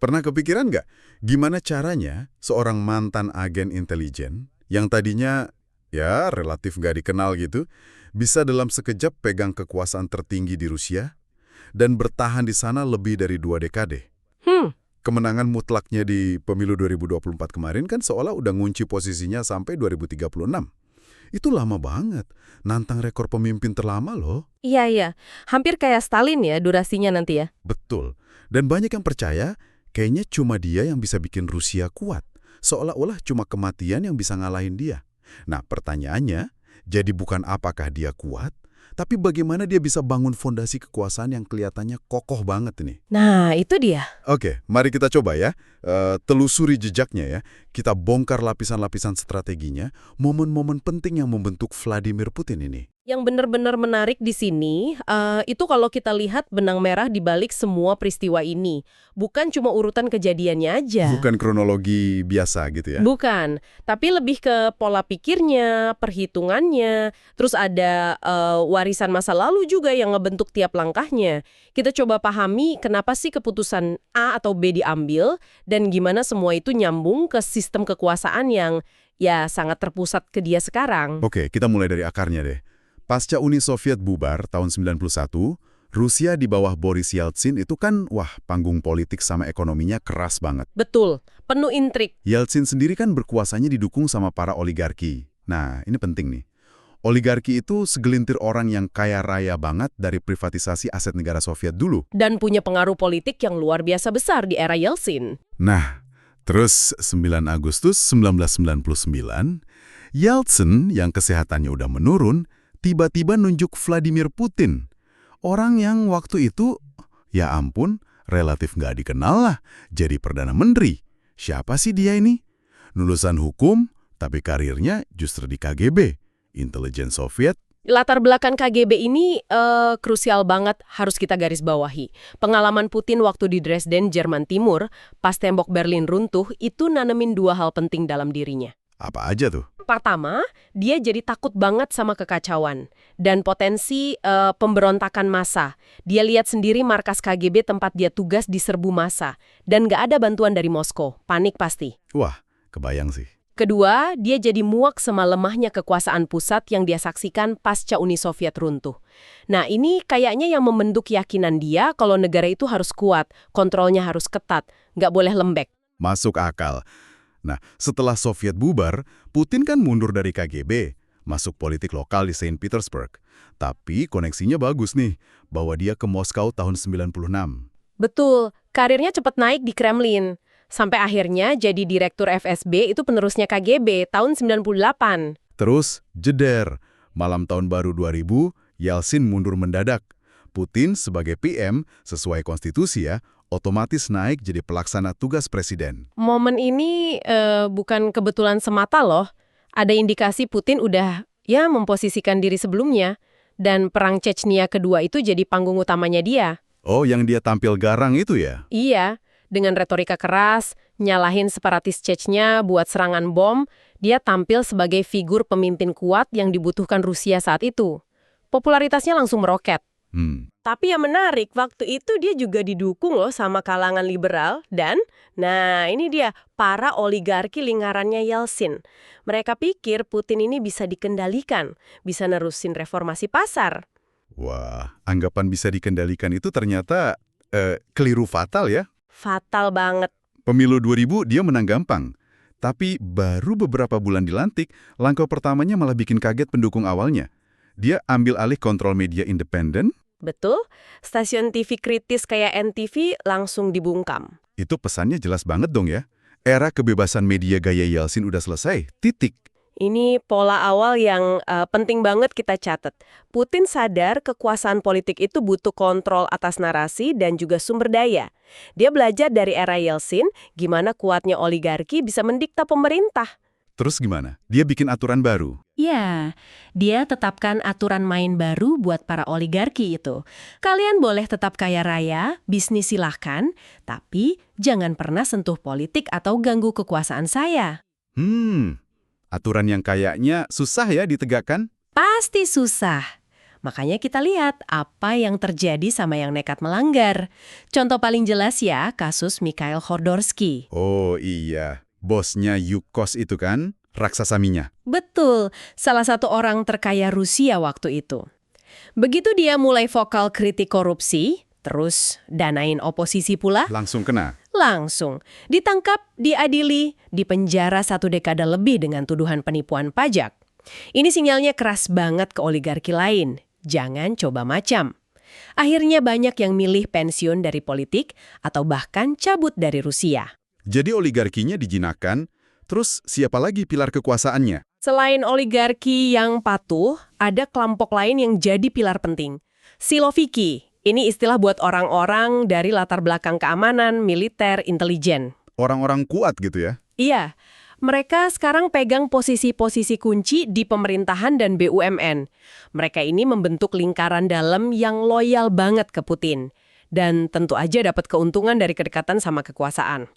Pernah kepikiran nggak gimana caranya seorang mantan agen intelijen yang tadinya ya relatif nggak dikenal gitu, bisa dalam sekejap pegang kekuasaan tertinggi di Rusia dan bertahan di sana lebih dari 2 dekade? Hmm, Kemenangan mutlaknya di pemilu 2024 kemarin kan seolah udah ngunci posisinya sampai 2036. Itu lama banget, nantang rekor pemimpin terlama loh. iya iya. Hampir kayak Stalin ya durasinya nanti ya. Betul. Dan banyak yang percaya, kayaknya cuma dia yang bisa bikin Rusia kuat. Seolah-olah cuma kematian yang bisa ngalahin dia. Nah, pertanyaannya, jadi bukan apakah dia kuat, tapi bagaimana dia bisa bangun fondasi kekuasaan yang kelihatannya kokoh banget ini. Nah, itu dia. Oke, mari kita coba ya, telusuri jejaknya ya. Kita bongkar lapisan-lapisan strateginya, momen-momen penting yang membentuk Vladimir Putin ini. Yang benar-benar menarik di sini, itu kalau kita lihat benang merah di balik semua peristiwa ini. Bukan cuma urutan kejadiannya aja. Bukan kronologi biasa gitu ya. Bukan, tapi lebih ke pola pikirnya, perhitungannya, terus ada warisan masa lalu juga yang ngebentuk tiap langkahnya. Kita coba pahami kenapa sih keputusan A atau B diambil, dan gimana semua itu nyambung ke sistem kekuasaan yang ya sangat terpusat ke dia sekarang. Oke, kita mulai dari akarnya deh. Pasca Uni Soviet bubar tahun 91, Rusia di bawah Boris Yeltsin itu kan, wah, panggung politik sama ekonominya keras banget. Betul, penuh intrik. Yeltsin sendiri kan berkuasanya didukung sama para oligarki. Nah, ini penting nih. Oligarki itu segelintir orang yang kaya raya banget dari privatisasi aset negara Soviet dulu. Dan punya pengaruh politik yang luar biasa besar di era Yeltsin. Nah, terus 9 Agustus 1999, Yeltsin yang kesehatannya udah menurun, tiba-tiba nunjuk Vladimir Putin. Orang yang waktu itu, ya ampun, relatif nggak dikenal lah, jadi Perdana Menteri. Siapa sih dia ini? Lulusan hukum, tapi karirnya justru di KGB, intelijen Soviet. Latar belakang KGB ini krusial banget, harus kita garis bawahi. Pengalaman Putin waktu di Dresden, Jerman Timur, pas tembok Berlin runtuh, itu nanemin 2 hal penting dalam dirinya. Apa aja tuh? Pertama, dia jadi takut banget sama kekacauan dan potensi pemberontakan massa. Dia lihat sendiri markas KGB tempat dia tugas diserbu massa, dan nggak ada bantuan dari Moskow. Panik pasti. Wah, kebayang sih. Kedua, dia jadi muak sama lemahnya kekuasaan pusat yang dia saksikan pasca Uni Soviet runtuh. Nah, ini kayaknya yang membentuk keyakinan dia kalau negara itu harus kuat, kontrolnya harus ketat, nggak boleh lembek. Masuk akal. Nah, setelah Soviet bubar, Putin kan mundur dari KGB, masuk politik lokal di Saint Petersburg. Tapi koneksinya bagus nih, bawa dia ke Moskow tahun 96. Betul, karirnya cepat naik di Kremlin. Sampai akhirnya jadi direktur FSB itu penerusnya KGB tahun 98. Terus, jeder. Malam tahun baru 2000, Yeltsin mundur mendadak. Putin sebagai PM, sesuai konstitusi ya, otomatis naik jadi pelaksana tugas presiden. Momen ini bukan kebetulan semata loh. Ada indikasi Putin udah ya memposisikan diri sebelumnya. Dan perang Chechnya kedua itu jadi panggung utamanya dia. Oh, yang dia tampil garang itu ya? Iya, dengan retorika keras, nyalahin separatis Chechnya buat serangan bom, dia tampil sebagai figur pemimpin kuat yang dibutuhkan Rusia saat itu. Popularitasnya langsung meroket. Tapi yang menarik, waktu itu dia juga didukung loh sama kalangan liberal dan, nah ini dia, para oligarki lingkarannya Yeltsin. Mereka pikir Putin ini bisa dikendalikan, bisa nerusin reformasi pasar. Wah, anggapan bisa dikendalikan itu ternyata keliru fatal ya. Fatal banget. Pemilu 2000 dia menang gampang. Tapi baru beberapa bulan dilantik, langkah pertamanya malah bikin kaget pendukung awalnya. Dia ambil alih kontrol media independen. Betul, stasiun TV kritis kayak NTV langsung dibungkam. Itu pesannya jelas banget dong ya. Era kebebasan media gaya Yeltsin udah selesai, titik. Ini pola awal yang penting banget kita catat. Putin sadar kekuasaan politik itu butuh kontrol atas narasi dan juga sumber daya. Dia belajar dari era Yeltsin, gimana kuatnya oligarki bisa mendikta pemerintah. Terus gimana? Dia bikin aturan baru. Ya, dia tetapkan aturan main baru buat para oligarki itu. Kalian boleh tetap kaya raya, bisnis silahkan, tapi jangan pernah sentuh politik atau ganggu kekuasaan saya. Aturan yang kayaknya susah ya ditegakkan. Pasti susah. Makanya kita lihat apa yang terjadi sama yang nekat melanggar. Contoh paling jelas ya, kasus Mikhail Khodorkovsky. Oh iya, bosnya Yukos itu kan, raksasa minyak. Betul, salah satu orang terkaya Rusia waktu itu. Begitu dia mulai vokal kritik korupsi, terus danain oposisi pula, Langsung kena. langsung ditangkap, diadili, dipenjara 1 dekade lebih dengan tuduhan penipuan pajak. Ini sinyalnya keras banget ke oligarki lain. Jangan coba macam. Akhirnya banyak yang milih pensiun dari politik atau bahkan cabut dari Rusia. Jadi oligarkinya dijinakkan, terus siapa lagi pilar kekuasaannya? Selain oligarki yang patuh, ada kelompok lain yang jadi pilar penting. Siloviki. Ini istilah buat orang-orang dari latar belakang keamanan, militer, intelijen. Orang-orang kuat gitu ya? Iya, mereka sekarang pegang posisi-posisi kunci di pemerintahan dan BUMN. Mereka ini membentuk lingkaran dalam yang loyal banget ke Putin. Dan tentu aja dapat keuntungan dari kedekatan sama kekuasaan.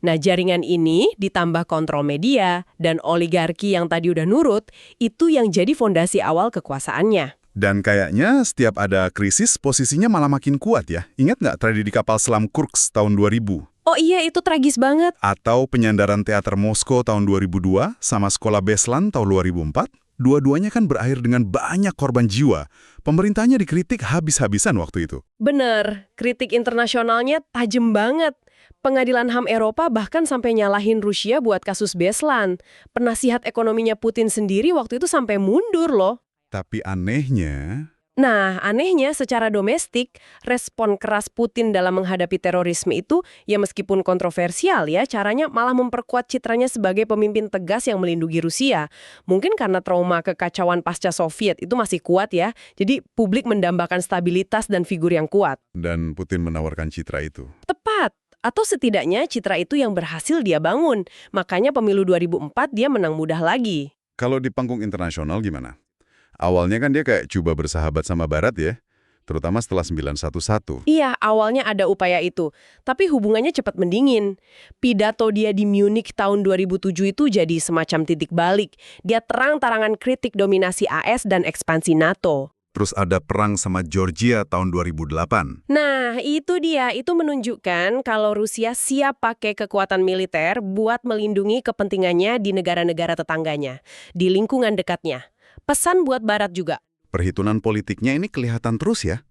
Nah, jaringan ini ditambah kontrol media dan oligarki yang tadi udah nurut, itu yang jadi fondasi awal kekuasaannya. Dan kayaknya setiap ada krisis posisinya malah makin kuat ya. Ingat nggak tragedi kapal selam Kursk tahun 2000? Oh iya, itu tragis banget. Atau penyandaran teater Moskow tahun 2002 sama sekolah Beslan tahun 2004? Dua-duanya kan berakhir dengan banyak korban jiwa. Pemerintahnya dikritik habis-habisan waktu itu. Bener, kritik internasionalnya tajam banget. Pengadilan HAM Eropa bahkan sampai nyalahin Rusia buat kasus Beslan. Penasihat ekonominya Putin sendiri waktu itu sampai mundur loh. Tapi anehnya, Nah, anehnya secara domestik, respon keras Putin dalam menghadapi terorisme itu, ya meskipun kontroversial ya, caranya malah memperkuat citranya sebagai pemimpin tegas yang melindungi Rusia. Mungkin karena trauma kekacauan pasca Soviet itu masih kuat ya, jadi publik mendambakan stabilitas dan figur yang kuat. dan Putin menawarkan citra itu. Tepat. Atau setidaknya citra itu yang berhasil dia bangun. Makanya pemilu 2004 dia menang mudah lagi. Kalau di panggung internasional gimana? Awalnya kan dia kayak coba bersahabat sama Barat ya, terutama setelah 911. Iya, awalnya ada upaya itu. Tapi hubungannya cepat mendingin. Pidato dia di Munich tahun 2007 itu jadi semacam titik balik. Dia terang-terangan kritik dominasi AS dan ekspansi NATO. Terus ada perang sama Georgia tahun 2008. Nah, itu dia. Itu menunjukkan kalau Rusia siap pakai kekuatan militer buat melindungi kepentingannya di negara-negara tetangganya, di lingkungan dekatnya. Pesan buat Barat juga. Perhitungan politiknya ini kelihatan terus ya.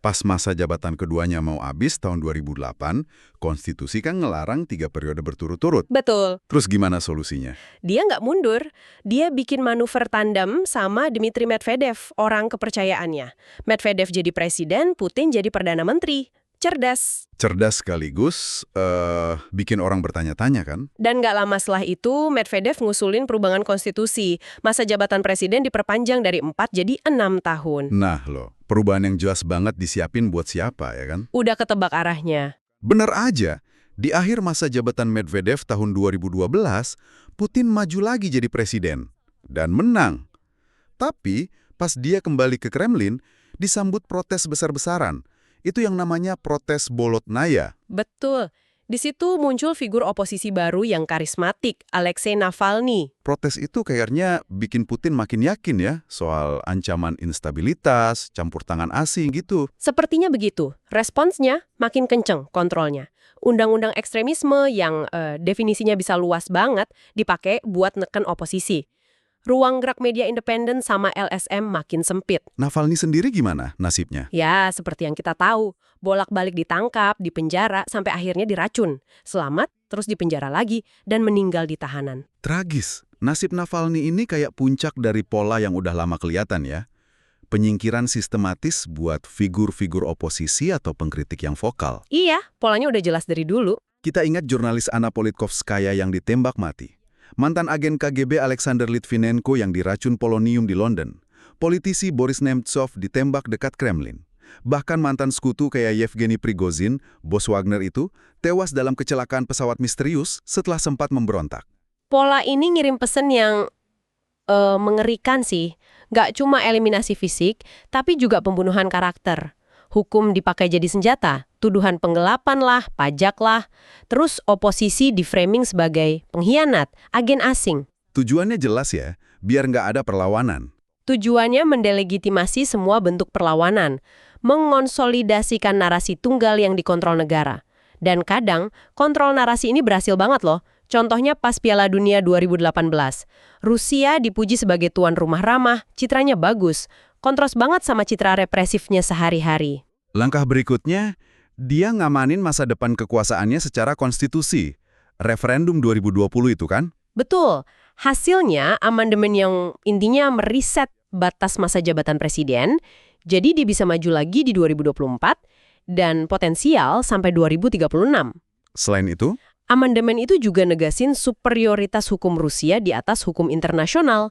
Pas masa jabatan keduanya mau habis tahun 2008, konstitusi kan ngelarang 3 periode berturut-turut. Betul. Terus gimana solusinya? Dia nggak mundur. Dia bikin manuver tandem sama Dmitry Medvedev, orang kepercayaannya. Medvedev jadi presiden, Putin jadi perdana menteri. Cerdas. Cerdas sekaligus, bikin orang bertanya-tanya kan? Dan nggak lama setelah itu, Medvedev ngusulin perubahan konstitusi. Masa jabatan presiden diperpanjang dari 4 jadi 6 tahun. Nah loh, perubahan yang jelas banget disiapin buat siapa ya kan? Udah ketebak arahnya. Bener aja, di akhir masa jabatan Medvedev tahun 2012, Putin maju lagi jadi presiden. Dan menang. Tapi, pas dia kembali ke Kremlin, disambut protes besar-besaran. Itu yang namanya protes Bolotnaya. Betul. Di situ muncul figur oposisi baru yang karismatik, Alexei Navalny. Protes itu kayaknya bikin Putin makin yakin ya soal ancaman instabilitas, campur tangan asing gitu. Sepertinya begitu. Responsnya makin kenceng kontrolnya. Undang-undang ekstremisme yang definisinya bisa luas banget dipakai buat neken oposisi. Ruang gerak media independen sama LSM makin sempit. Navalny sendiri gimana nasibnya? Ya, seperti yang kita tahu. Bolak-balik ditangkap, dipenjara, sampai akhirnya diracun. Selamat, terus dipenjara lagi, dan meninggal di tahanan. Tragis. Nasib Navalny ini kayak puncak dari pola yang udah lama kelihatan ya. Penyingkiran sistematis buat figur-figur oposisi atau pengkritik yang vokal. Iya, polanya udah jelas dari dulu. Kita ingat jurnalis Anna Politkovskaya yang ditembak mati. Mantan agen KGB Alexander Litvinenko yang diracun polonium di London. Politisi Boris Nemtsov ditembak dekat Kremlin. Bahkan mantan sekutu kayak Yevgeny Prigozhin, bos Wagner itu, tewas dalam kecelakaan pesawat misterius setelah sempat memberontak. Pola ini ngirim pesan yang mengerikan sih. Nggak cuma eliminasi fisik, tapi juga pembunuhan karakter. Hukum dipakai jadi senjata, tuduhan penggelapan lah, pajak lah. Terus oposisi diframing sebagai pengkhianat, agen asing. Tujuannya jelas ya, biar nggak ada perlawanan. Tujuannya mendelegitimasi semua bentuk perlawanan, mengonsolidasikan narasi tunggal yang dikontrol negara. Dan kadang, kontrol narasi ini berhasil banget loh. Contohnya pas Piala Dunia 2018. Rusia dipuji sebagai tuan rumah ramah, citranya bagus. Kontras banget sama citra represifnya sehari-hari. Langkah berikutnya, dia ngamanin masa depan kekuasaannya secara konstitusi. Referendum 2020 itu kan? Betul. Hasilnya, amandemen yang intinya meriset batas masa jabatan presiden, jadi dia bisa maju lagi di 2024 dan potensial sampai 2036. Selain itu, amandemen itu juga negasin superioritas hukum Rusia di atas hukum internasional,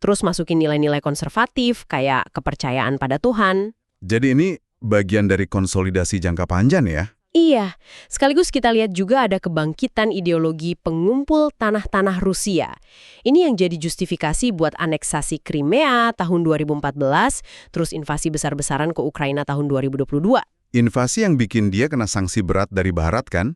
terus masukin nilai-nilai konservatif kayak kepercayaan pada Tuhan. jadi ini bagian dari konsolidasi jangka panjang ya? Iya, sekaligus kita lihat juga ada kebangkitan ideologi pengumpul tanah-tanah Rusia. Ini yang jadi justifikasi buat aneksasi Crimea tahun 2014, terus invasi besar-besaran ke Ukraina tahun 2022. Invasi yang bikin dia kena sanksi berat dari Barat kan?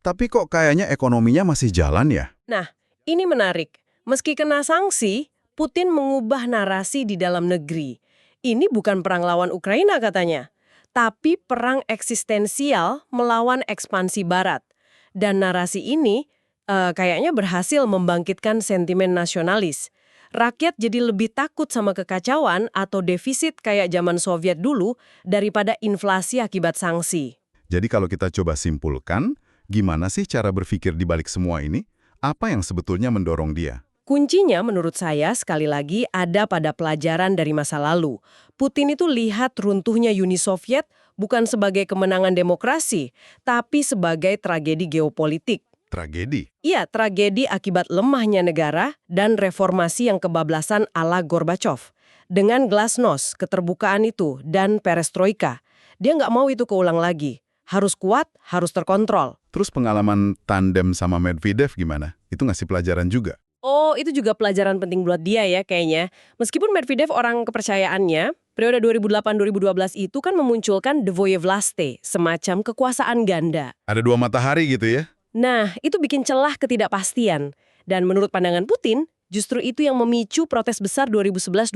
Tapi kok kayaknya ekonominya masih jalan ya? Nah, ini menarik. Meski kena sanksi, Putin mengubah narasi di dalam negeri. Ini bukan perang lawan Ukraina katanya, tapi perang eksistensial melawan ekspansi Barat. Dan narasi ini kayaknya berhasil membangkitkan sentimen nasionalis. Rakyat jadi lebih takut sama kekacauan atau defisit kayak zaman Soviet dulu daripada inflasi akibat sanksi. Jadi kalau kita coba simpulkan, gimana sih cara berpikir di balik semua ini? Apa yang sebetulnya mendorong dia? Kuncinya menurut saya sekali lagi ada pada pelajaran dari masa lalu. Putin itu lihat runtuhnya Uni Soviet bukan sebagai kemenangan demokrasi, tapi sebagai tragedi geopolitik. Tragedi. Iya, tragedi akibat lemahnya negara dan reformasi yang kebablasan ala Gorbachev. Dengan glasnost, keterbukaan itu, dan perestroika, dia nggak mau itu keulang lagi. Harus kuat, harus terkontrol. Terus pengalaman tandem sama Medvedev gimana? Itu ngasih pelajaran juga? Oh, itu juga pelajaran penting buat dia ya kayaknya. Meskipun Medvedev orang kepercayaannya, periode 2008-2012 itu kan memunculkan Dvoje Vlaste, semacam kekuasaan ganda. Ada dua matahari gitu ya? Nah, itu bikin celah ketidakpastian. Dan menurut pandangan Putin, justru itu yang memicu protes besar 2011-2012.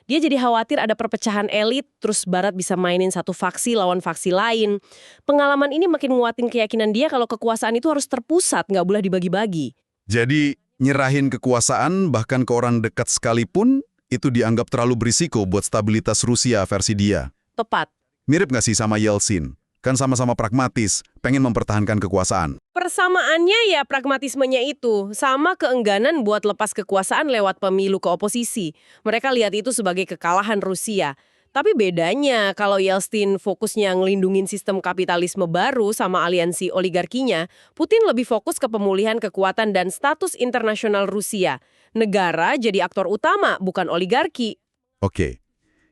Dia jadi khawatir ada perpecahan elit, terus Barat bisa mainin satu faksi lawan faksi lain. Pengalaman ini makin nguatin keyakinan dia kalau kekuasaan itu harus terpusat, nggak boleh dibagi-bagi. Jadi, nyerahin kekuasaan bahkan ke orang dekat sekalipun, itu dianggap terlalu berisiko buat stabilitas Rusia versi dia. Tepat. Mirip nggak sih sama Yeltsin? Kan sama-sama pragmatis, pengen mempertahankan kekuasaan. Persamaannya ya pragmatismenya itu, sama keengganan buat lepas kekuasaan lewat pemilu ke oposisi. Mereka lihat itu sebagai kekalahan Rusia. Tapi bedanya kalau Yeltsin fokusnya ngelindungin sistem kapitalisme baru sama aliansi oligarkinya, Putin lebih fokus ke pemulihan kekuatan dan status internasional Rusia. Negara jadi aktor utama, bukan oligarki. Oke,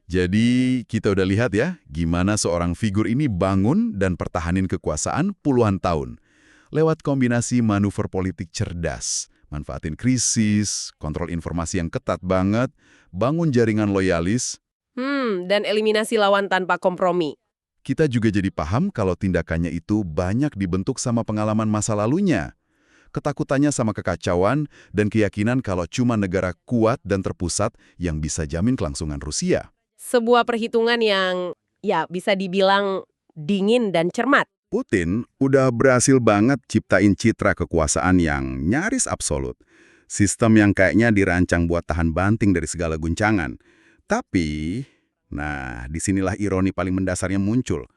jadi kita udah lihat ya, gimana seorang figur ini bangun dan pertahanin kekuasaan puluhan tahun. Lewat kombinasi manuver politik cerdas, manfaatin krisis, kontrol informasi yang ketat banget, bangun jaringan loyalis, Dan eliminasi lawan tanpa kompromi. kita juga jadi paham kalau tindakannya itu banyak dibentuk sama pengalaman masa lalunya. Ketakutannya sama kekacauan dan keyakinan kalau cuma negara kuat dan terpusat yang bisa jamin kelangsungan Rusia. Sebuah perhitungan yang ya bisa dibilang dingin dan cermat. Putin udah berhasil banget ciptain citra kekuasaan yang nyaris absolut. Sistem yang kayaknya dirancang buat tahan banting dari segala guncangan. Tapi, nah disinilah ironi paling mendasarnya muncul.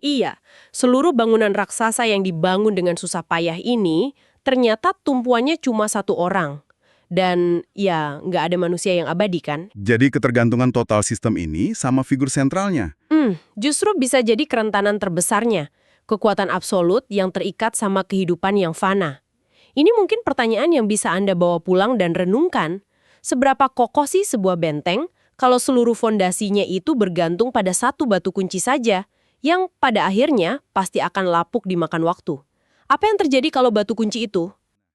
Iya. Seluruh bangunan raksasa yang dibangun dengan susah payah ini, ternyata tumpuannya cuma satu orang. Dan ya, nggak ada manusia yang abadi kan? Jadi ketergantungan total sistem ini sama figur sentralnya. Justru bisa jadi kerentanan terbesarnya. Kekuatan absolut yang terikat sama kehidupan yang fana. Ini mungkin pertanyaan yang bisa Anda bawa pulang dan renungkan. Seberapa kokoh sih sebuah benteng kalau seluruh fondasinya itu bergantung pada satu batu kunci saja, yang pada akhirnya pasti akan lapuk dimakan waktu? Apa yang terjadi kalau batu kunci itu,